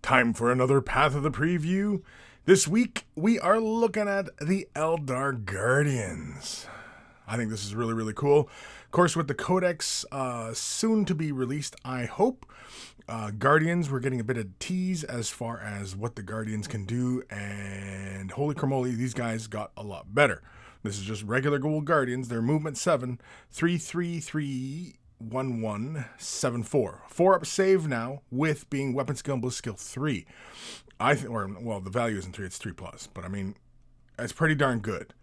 Time for another Path of the Preview. This week, we are looking at the Eldar Guardians. I think this is really, really cool. Of course, with the Codex soon to be released, I hope. Guardians, we're getting a bit of tease as far as what the Guardians can do, and holy cramoly, these guys got a lot better. This is just regular gold Guardians. They're movement 7, 3/3/3/1/1/7/4. 4-up save now, with being weapon skill and ballistic skill 3. The value isn't 3, it's 3+. But I mean, it's pretty darn good.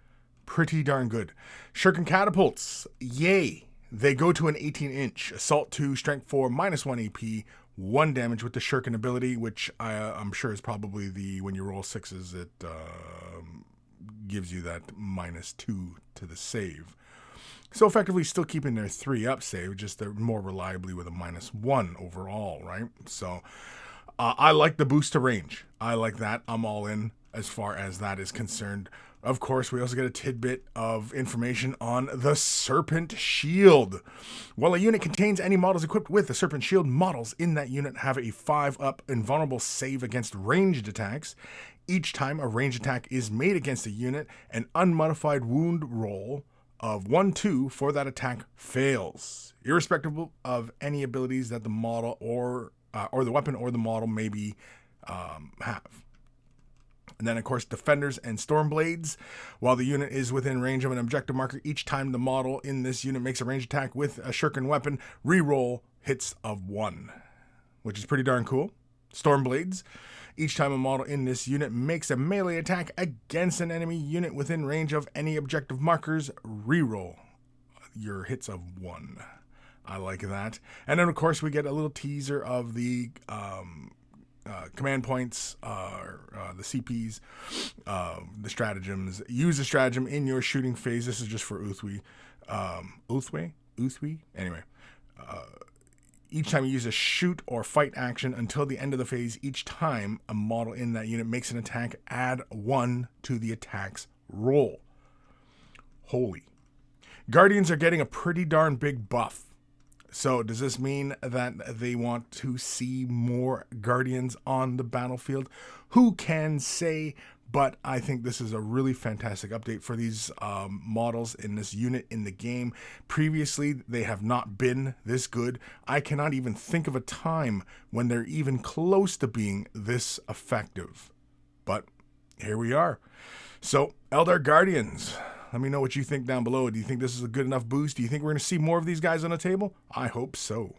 Pretty darn good. Shurkin Catapults, yay. They go to an 18-inch. Assault 2, Strength 4, -1 AP, 1 damage with the Shurkin ability, which I'm sure is probably when you roll 6s, it gives you that -2 to the save. So effectively still keeping their 3-up save, just they're more reliably with a -1 overall, right? So I like the boost to range. I like that. I'm all in as far as that is concerned. Of course, we also get a tidbit of information on the Serpent Shield. While a unit contains any models equipped with the Serpent Shield, models in that unit have a 5-up invulnerable save against ranged attacks. Each time a ranged attack is made against a unit, an unmodified wound roll of 1/2 for that attack fails, irrespective of any abilities that the model or the weapon or the model maybe have. And then, of course, Defenders and Stormblades. While the unit is within range of an objective marker, each time the model in this unit makes a ranged attack with a Shurkin weapon, reroll hits of 1, which is pretty darn cool. Stormblades. Each time a model in this unit makes a melee attack against an enemy unit within range of any objective markers, reroll your hits of 1. I like that. And then, of course, we get a little teaser of the command points, the CPs, the stratagems. Use the stratagem in your shooting phase. This is just for Uthwi. Uthwi? Anyway. Each time you use a shoot or fight action until the end of the phase, each time a model in that unit makes an attack, add 1 to the attack's roll. Holy. Guardians are getting a pretty darn big buff. So does this mean that they want to see more Guardians on the battlefield? Who can say? But I think this is a really fantastic update for these models in this unit in the game. Previously, they have not been this good. I cannot even think of a time when they're even close to being this effective. But here we are. So, Eldar Guardians, let me know what you think down below. Do you think this is a good enough boost? Do you think we're going to see more of these guys on the table? I hope so.